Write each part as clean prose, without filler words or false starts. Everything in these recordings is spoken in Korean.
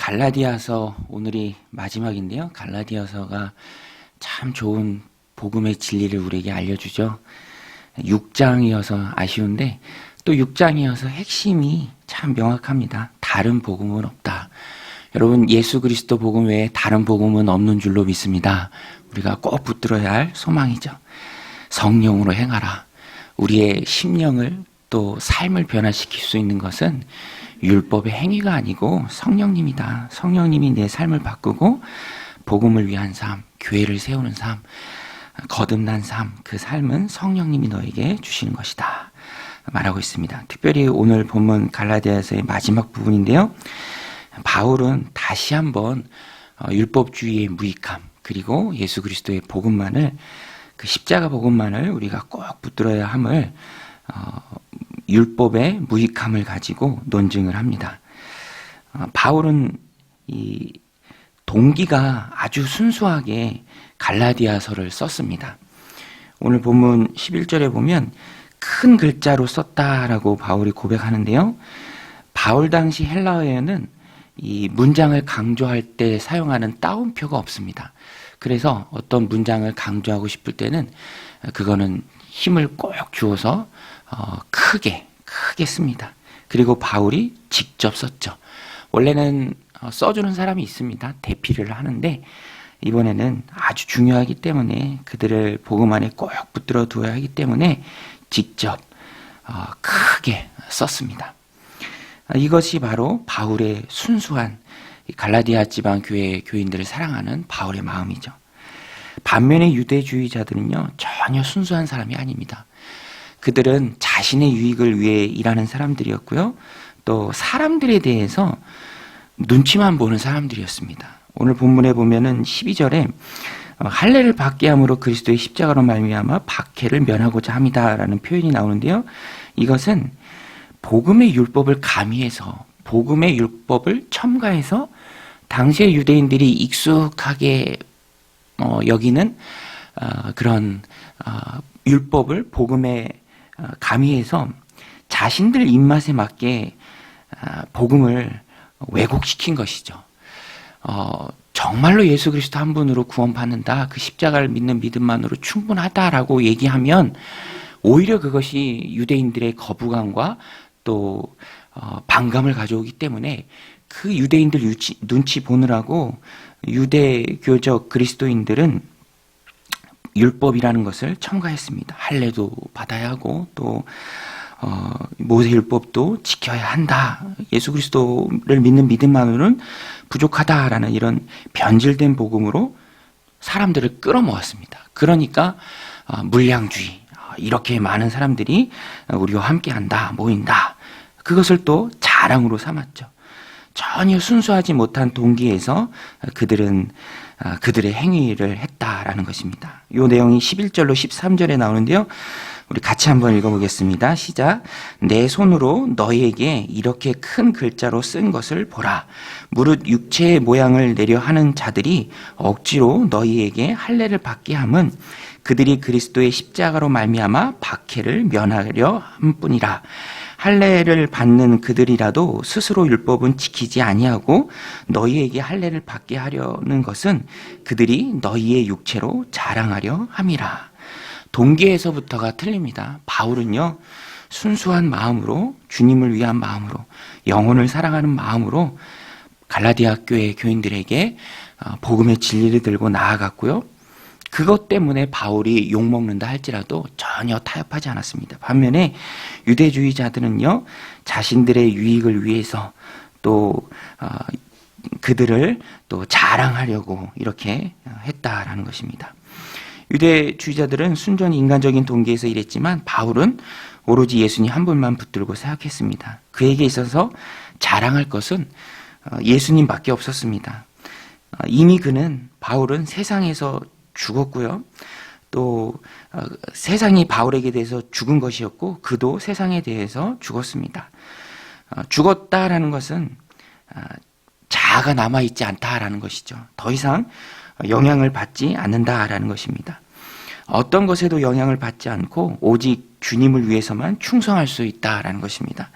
갈라디아서 오늘이 마지막인데요. 갈라디아서가 참 좋은 복음의 진리를 우리에게 알려주죠. 6장이어서 아쉬운데 또 6장이어서 핵심이 참 명확합니다. 다른 복음은 없다. 여러분, 예수 그리스도 복음 외에 다른 복음은 없는 줄로 믿습니다. 우리가 꼭 붙들어야 할 소망이죠. 성령으로 행하라. 우리의 심령을 또 삶을 변화시킬 수 있는 것은 율법의 행위가 아니고 성령님이다. 성령님이 내 삶을 바꾸고 복음을 위한 삶, 교회를 세우는 삶, 거듭난 삶, 그 삶은 성령님이 너에게 주시는 것이다 말하고 있습니다. 특별히 오늘 본문 갈라디아서의 마지막 부분인데요. 바울은 다시 한번 율법주의의 무익함, 그리고 예수 그리스도의 복음만을, 그 십자가 복음만을 우리가 꼭 붙들어야 함을 율법의 무익함을 가지고 논증을 합니다. 바울은 이 동기가 아주 순수하게 갈라디아서를 썼습니다. 오늘 본문 11절에 보면 큰 글자로 썼다라고 바울이 고백하는데요. 바울 당시 헬라어에는 이 문장을 강조할 때 사용하는 따옴표가 없습니다. 그래서 어떤 문장을 강조하고 싶을 때는 그거는 힘을 꼭 주어서 크게 씁니다. 그리고 바울이 직접 썼죠. 원래는 써주는 사람이 있습니다. 대피를 하는데 이번에는 아주 중요하기 때문에 그들을 복음 안에 꼭 붙들어 두어야 하기 때문에 직접 크게 썼습니다. 이것이 바로 바울의 순수한 갈라디아 지방 교회 교인들을 사랑하는 바울의 마음이죠. 반면에 유대주의자들은요, 전혀 순수한 사람이 아닙니다. 그들은 자신의 유익을 위해 일하는 사람들이었고요. 또 사람들에 대해서 눈치만 보는 사람들이었습니다. 오늘 본문에 보면은 12절에 할례를 받게 함으로 그리스도의 십자가로 말미암아 박해를 면하고자 함이다라는 표현이 나오는데요. 이것은 복음의 율법을 가미해서, 복음의 율법을 첨가해서 당시의 유대인들이 익숙하게 여기는 그런 율법을 복음에 가미해서 자신들 입맛에 맞게 복음을 왜곡시킨 것이죠. 정말로 예수 그리스도 한 분으로 구원받는다, 그 십자가를 믿는 믿음만으로 충분하다라고 얘기하면 오히려 그것이 유대인들의 거부감과 또 반감을 가져오기 때문에 그 유대인들 눈치 보느라고 유대교적 그리스도인들은 율법이라는 것을 첨가했습니다. 할례도 받아야 하고 또 모세율법도 지켜야 한다. 예수 그리스도를 믿는 믿음만으로는 부족하다라는 이런 변질된 복음으로 사람들을 끌어모았습니다. 그러니까 물량주의, 이렇게 많은 사람들이 우리와 함께한다, 모인다. 그것을 또 자랑으로 삼았죠. 전혀 순수하지 못한 동기에서 그들은 그들의 행위를 했다라는 것입니다. 이 내용이 11절로 13절에 나오는데요. 우리 같이 한번 읽어보겠습니다. 시작. 내 손으로 너희에게 이렇게 큰 글자로 쓴 것을 보라. 무릇 육체의 모양을 내려 하는 자들이 억지로 너희에게 할례를 받게 함은 그들이 그리스도의 십자가로 말미암아 박해를 면하려 함뿐이라. 할례를 받는 그들이라도 스스로 율법은 지키지 아니하고 너희에게 할례를 받게 하려는 것은 그들이 너희의 육체로 자랑하려 함이라. 동기에서부터가 틀립니다. 바울은요, 순수한 마음으로, 주님을 위한 마음으로, 영혼을 사랑하는 마음으로 갈라디아 교회 교인들에게 복음의 진리를 들고 나아갔고요. 그것 때문에 바울이 욕먹는다 할지라도 전혀 타협하지 않았습니다. 반면에 유대주의자들은요, 자신들의 유익을 위해서 또 그들을 또 자랑하려고 이렇게 했다라는 것입니다. 유대주의자들은 순전히 인간적인 동기에서 일했지만 바울은 오로지 예수님 한 분만 붙들고 생각했습니다. 그에게 있어서 자랑할 것은 예수님밖에 없었습니다. 이미 바울은 세상에서 죽었고요. 또 세상이 바울에게 대해서 죽은 것이었고 그도 세상에 대해서 죽었습니다. 죽었다라는 것은 자아가 남아있지 않다라는 것이죠. 더 이상 영향을 받지 않는다라는 것입니다. 어떤 것에도 영향을 받지 않고 오직 주님을 위해서만 충성할 수 있다라는 것입니다.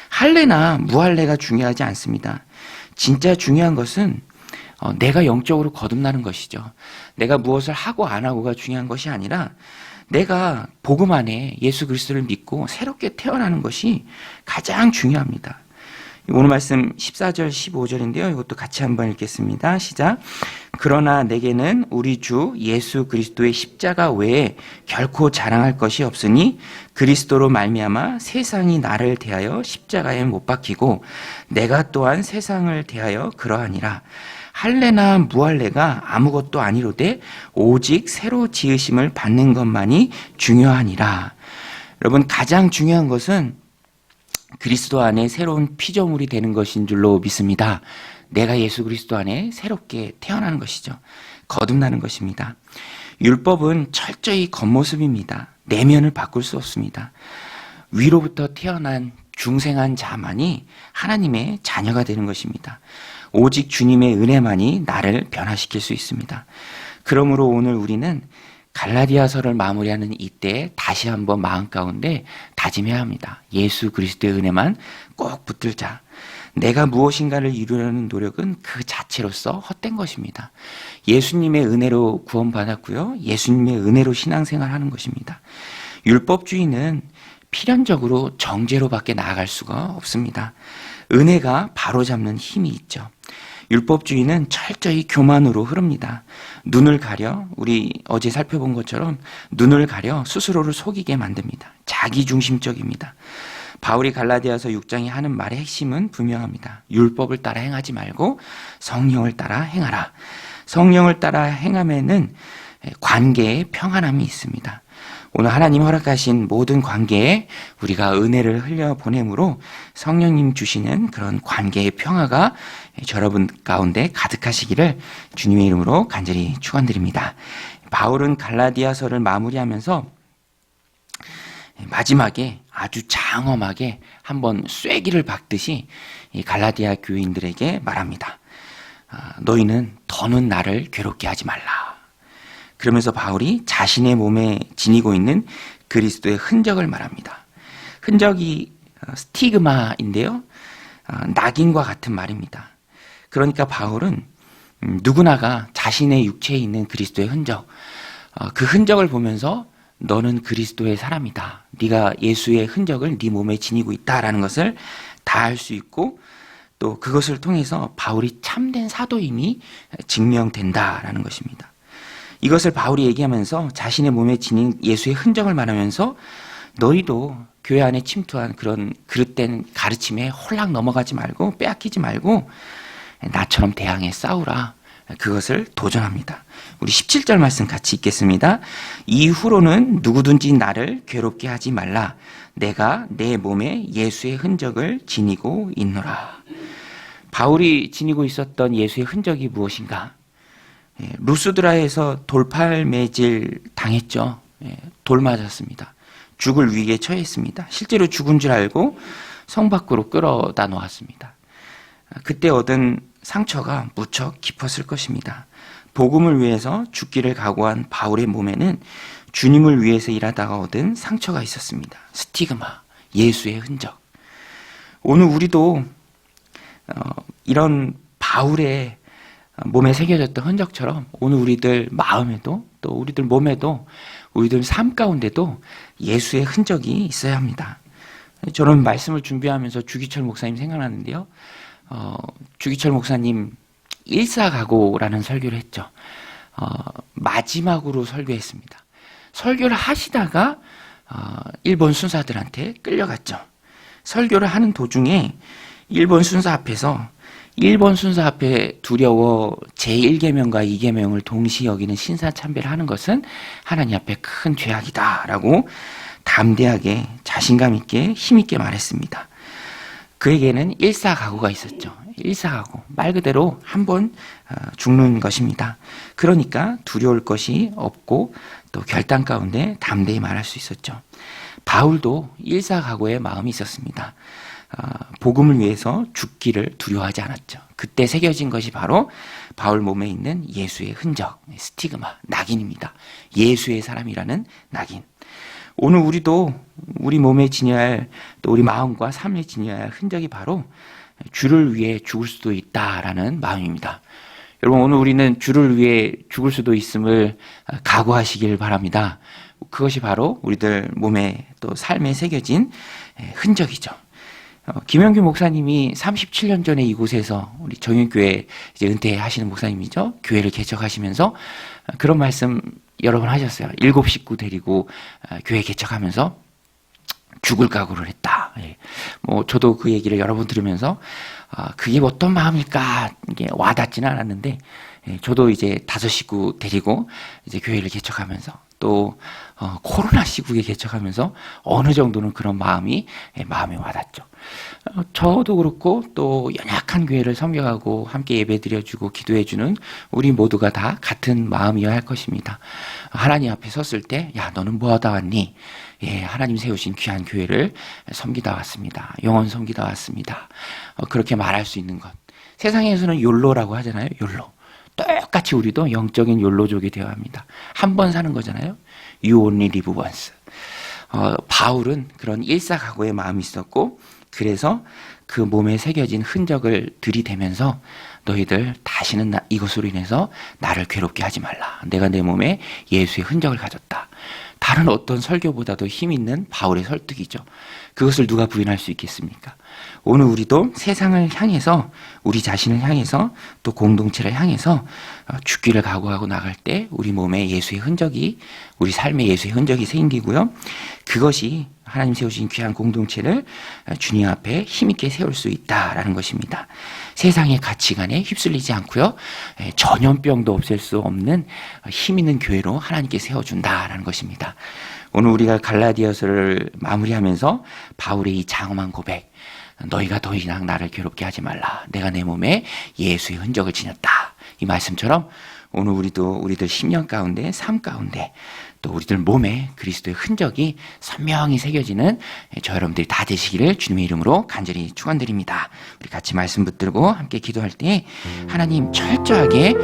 할례나 무할례가 중요하지 않습니다. 진짜 중요한 것은 내가 영적으로 거듭나는 것이죠. 내가 무엇을 하고 안 하고가 중요한 것이 아니라 내가 복음 안에 예수 그리스도를 믿고 새롭게 태어나는 것이 가장 중요합니다. 오늘 말씀 14절 15절인데요. 이것도 같이 한번 읽겠습니다. 시작. 그러나 내게는 우리 주 예수 그리스도의 십자가 외에 결코 자랑할 것이 없으니 그리스도로 말미암아 세상이 나를 대하여 십자가에 못 박히고 내가 또한 세상을 대하여 그러하니라. 할례나 무할례가 아무것도 아니로되 오직 새로 지으심을 받는 것만이 중요하니라. 여러분, 가장 중요한 것은 그리스도 안에 새로운 피조물이 되는 것인 줄로 믿습니다. 내가 예수 그리스도 안에 새롭게 태어나는 것이죠. 거듭나는 것입니다. 율법은 철저히 겉모습입니다. 내면을 바꿀 수 없습니다. 위로부터 태어난 중생한 자만이 하나님의 자녀가 되는 것입니다. 오직 주님의 은혜만이 나를 변화시킬 수 있습니다. 그러므로 오늘 우리는 갈라디아서를 마무리하는 이때 다시 한번 마음 가운데 다짐해야 합니다. 예수 그리스도의 은혜만 꼭 붙들자. 내가 무엇인가를 이루려는 노력은 그 자체로서 헛된 것입니다. 예수님의 은혜로 구원받았고요. 예수님의 은혜로 신앙생활하는 것입니다. 율법주의는 필연적으로 정죄로밖에 나아갈 수가 없습니다. 은혜가 바로잡는 힘이 있죠. 율법주의는 철저히 교만으로 흐릅니다. 눈을 가려, 우리 어제 살펴본 것처럼 눈을 가려 스스로를 속이게 만듭니다. 자기중심적입니다. 바울이 갈라디아서 6장에 하는 말의 핵심은 분명합니다. 율법을 따라 행하지 말고 성령을 따라 행하라. 성령을 따라 행함에는 관계에 평안함이 있습니다. 오늘 하나님 허락하신 모든 관계에 우리가 은혜를 흘려보내므로 성령님 주시는 그런 관계의 평화가 여러분 가운데 가득하시기를 주님의 이름으로 간절히 축원드립니다. 바울은 갈라디아서를 마무리하면서 마지막에 아주 장엄하게 한번 쐐기를 박듯이 이 갈라디아 교인들에게 말합니다. 너희는 더는 나를 괴롭게 하지 말라. 그러면서 바울이 자신의 몸에 지니고 있는 그리스도의 흔적을 말합니다. 흔적이 스티그마인데요. 낙인과 같은 말입니다. 그러니까 바울은 누구나가 자신의 육체에 있는 그리스도의 흔적, 그 흔적을 보면서 너는 그리스도의 사람이다. 네가 예수의 흔적을 네 몸에 지니고 있다라는 것을 다 알 수 있고 또 그것을 통해서 바울이 참된 사도임이 증명된다라는 것입니다. 이것을 바울이 얘기하면서 자신의 몸에 지닌 예수의 흔적을 말하면서 너희도 교회 안에 침투한 그런 그릇된 가르침에 홀랑 넘어가지 말고 빼앗기지 말고 나처럼 대항해 싸우라. 그것을 도전합니다. 우리 17절 말씀 같이 읽겠습니다. 이후로는 누구든지 나를 괴롭게 하지 말라. 내가 내 몸에 예수의 흔적을 지니고 있노라. 바울이 지니고 있었던 예수의 흔적이 무엇인가? 루스드라에서 돌팔매질 당했죠. 돌 맞았습니다. 죽을 위기에 처했습니다. 실제로 죽은 줄 알고 성 밖으로 끌어다 놓았습니다. 그때 얻은 상처가 무척 깊었을 것입니다. 복음을 위해서 죽기를 각오한 바울의 몸에는 주님을 위해서 일하다가 얻은 상처가 있었습니다. 스티그마, 예수의 흔적. 오늘 우리도 이런 바울의 몸에 새겨졌던 흔적처럼 오늘 우리들 마음에도 또 우리들 몸에도 우리들 삶 가운데도 예수의 흔적이 있어야 합니다. 저는 말씀을 준비하면서 주기철 목사님 생각나는데요. 주기철 목사님 일사각오라는 설교를 했죠. 마지막으로 설교했습니다. 설교를 하시다가 일본 순사들한테 끌려갔죠. 설교를 하는 도중에 일본 순사 앞에 두려워 제1계명과 2계명을 동시에 여기는 신사참배를 하는 것은 하나님 앞에 큰 죄악이다라고 담대하게 자신감 있게 힘 있게 말했습니다. 그에게는 일사각오가 있었죠. 일사각오, 말 그대로 한 번 죽는 것입니다. 그러니까 두려울 것이 없고 또 결단 가운데 담대히 말할 수 있었죠. 바울도 일사각오의 마음이 있었습니다. 복음을 위해서 죽기를 두려워하지 않았죠. 그때 새겨진 것이 바로 바울 몸에 있는 예수의 흔적, 스티그마, 낙인입니다. 예수의 사람이라는 낙인. 오늘 우리도 우리 몸에 지녀야 할, 또 우리 마음과 삶에 지녀야 할 흔적이 바로 주를 위해 죽을 수도 있다라는 마음입니다. 여러분, 오늘 우리는 주를 위해 죽을 수도 있음을 각오하시길 바랍니다. 그것이 바로 우리들 몸에 또 삶에 새겨진 흔적이죠. 김영규 목사님이 37년 전에 이곳에서 우리 정윤교회 이제 은퇴하시는 목사님이죠. 교회를 개척하시면서 그런 말씀 여러 번 하셨어요. 7 식구 데리고 교회 개척하면서 죽을 각오를 했다. 뭐 저도 그 얘기를 여러 번 들으면서 그게 어떤 마음일까 이게 와닿지는 않았는데, 저도 이제 5 식구 데리고 이제 교회를 개척하면서 또 코로나 시국에 개척하면서 어느 정도는 그런 마음에 와닿죠. 저도 그렇고 또 연약한 교회를 섬겨가고 함께 예배드려주고 기도해주는 우리 모두가 다 같은 마음이어야 할 것입니다. 하나님 앞에 섰을 때, 야, 너는 뭐하다 왔니? 하나님 세우신 귀한 교회를 섬기다 왔습니다. 영원 섬기다 왔습니다. 그렇게 말할 수 있는 것. 세상에서는 욜로라고 하잖아요. 욜로. 똑같이 우리도 영적인 욜로족이 되어야 합니다. 한 번 사는 거잖아요. You only live once. 바울은 그런 일사각오의 마음이 있었고, 그래서 그 몸에 새겨진 흔적을 들이대면서 너희들 다시는 이것으로 인해서 나를 괴롭게 하지 말라. 내가 내 몸에 예수의 흔적을 가졌다. 다른 어떤 설교보다도 힘 있는 바울의 설득이죠. 그것을 누가 부인할 수 있겠습니까? 오늘 우리도 세상을 향해서, 우리 자신을 향해서, 또 공동체를 향해서 죽기를 각오하고 나갈 때 우리 몸에 예수의 흔적이, 우리 삶에 예수의 흔적이 생기고요. 그것이 하나님 세우신 귀한 공동체를 주님 앞에 힘있게 세울 수 있다라는 것입니다. 세상의 가치관에 휩쓸리지 않고요. 전염병도 없앨 수 없는 힘 있는 교회로 하나님께 세워준다라는 것입니다. 오늘 우리가 갈라디아서를 마무리하면서 바울의 이 장엄한 고백, 너희가 더 이상 나를 괴롭게 하지 말라. 내가 내 몸에 예수의 흔적을 지녔다. 이 말씀처럼 오늘 우리들 심령 가운데, 삶 가운데, 또 우리들 몸에 그리스도의 흔적이 선명히 새겨지는 저 여러분들이 다 되시기를 주님의 이름으로 간절히 축원드립니다. 우리 같이 말씀 붙들고 함께 기도할 때 하나님 철저하게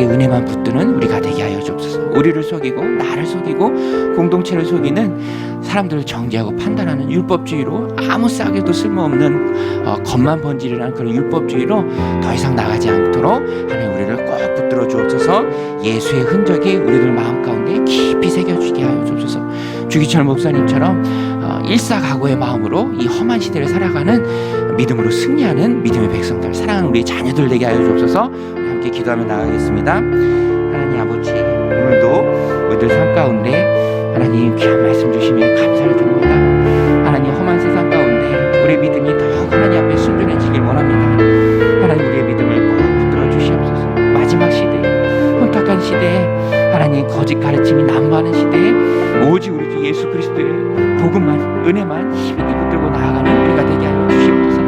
은혜만 붙드는 우리가 되게 하여 주옵소서. 우리를 속이고 나를 속이고 공동체를 속이는 사람들을 정죄하고 판단하는 율법주의로 아무 싹에도 쓸모없는 겉만 번지르는 그런 율법주의로 더 이상 나가지 않도록 하나님 우리를 꼭 붙들어 주옵소서. 예수의 흔적이 우리들 마음 가운데 깊이 새겨주게 하여 주옵소서. 주기철 목사님처럼 일사각오의 마음으로 이 험한 시대를 살아가는 믿음으로 승리하는 믿음의 백성들, 사랑하는 우리 자녀들 되게 하여 주옵소서. 함께 기도하며 나가겠습니다. 하나님 아버지, 오늘도 우리들 삶 가운데 하나님 귀한 말씀 주시며 감사를 드립니다. 하나님 험한 세상 가운데 우리의 믿음이 더욱 하나님 앞에 순전해지길 원합니다. 하나님 우리의 믿음을 꼭 붙들어 주시옵소서. 마지막 시대에, 혼탁한 시대에, 하나님 거짓 가르침이 난무하는 시대에 오직 우리 주 예수 그리스도의 복음만, 은혜만 힘있게 붙들고 나아가는 우리가 되게 하여 주시옵소서.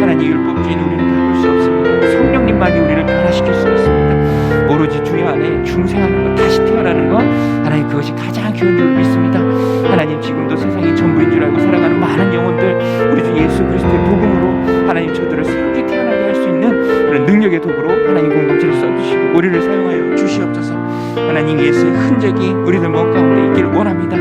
하나님 율법주의는 우리를 바꿀 수 없습니다. 성령님만이 우리를 변화시킬 수 있습니다. 오로지 주여 안에 중생하는 것, 다시 태어나는 것, 하나님 그것이 가장 귀한 줄 믿습니다. 하나님 지금도 세상이 전부인 줄 알고 살아가는 많은 영혼들, 우리 주 예수 그리스도의 복음으로 하나님 저들을 새롭게 태어나게 할 수 있는 그런 능력의 도구로 하나님 공동체를 써주시고 우리를 사용하여 주시옵소서. 하나님 예수의 흔적이 우리들 몸 가운데 있기를 원합니다.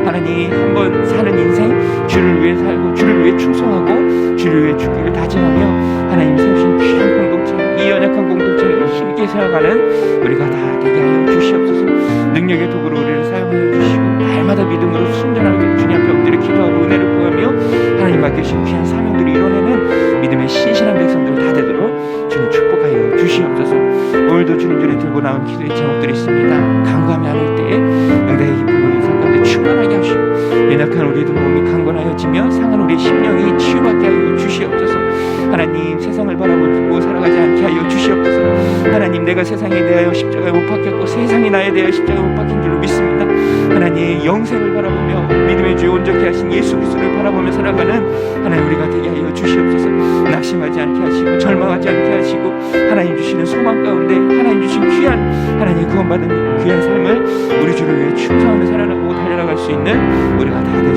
하나님 한번 사는 인생 주를 위해 살고 주를 위해 충성하고 주를 위해 죽기를 다짐하며 하나님 세우신 귀한 공동체, 이 연약한 공동체를 힘있게 세워가는 우리가 다 되게 하여 주시옵소서. 능력의 도구로 우리를 사용하여 주시고 날마다 믿음으로 순전하게 주님 앞에 엎드려 기도하고 은혜를 구하며 하나님 맡기신 귀한 사명들을 이뤄내는 믿음의 신실한 백성들 다 되도록 주님 축복하여 주시옵소서. 오늘도 주님 전에 들고 나온 기도의 제목들이 있습니다. 간구하며 하는 때에 응답의 기쁨을 인상 가운데 충만하게 하시고 연약한 우리들 몸이 강건하여지며 상한 우리의 심령이 치유받게 하여 주시옵소서. 하나님 세상을 바라보고 살아가지 않게 하여 주시옵소서. 하나님 내가 세상에 대하여 십자가에 못 박혔고 세상이 나에 대하여 십자가에 못 박힌 줄로 믿습니다. 하나님 영생을 바라보며 믿음의 주에 온전케 하신 예수 그리스도를 바라보며 살아가는 하나님 우리가 되게 하여 주시옵소서. 낙심하지 않게 하시고 절망하지 않게 하시고 하나님 주시는 소망 가운데 하나님 주신 귀한 하나님 구원받은 귀한 삶을 우리 주를 위해 충성하며 살아가고 달려나갈 수 있는 우리가 다 되시옵소서.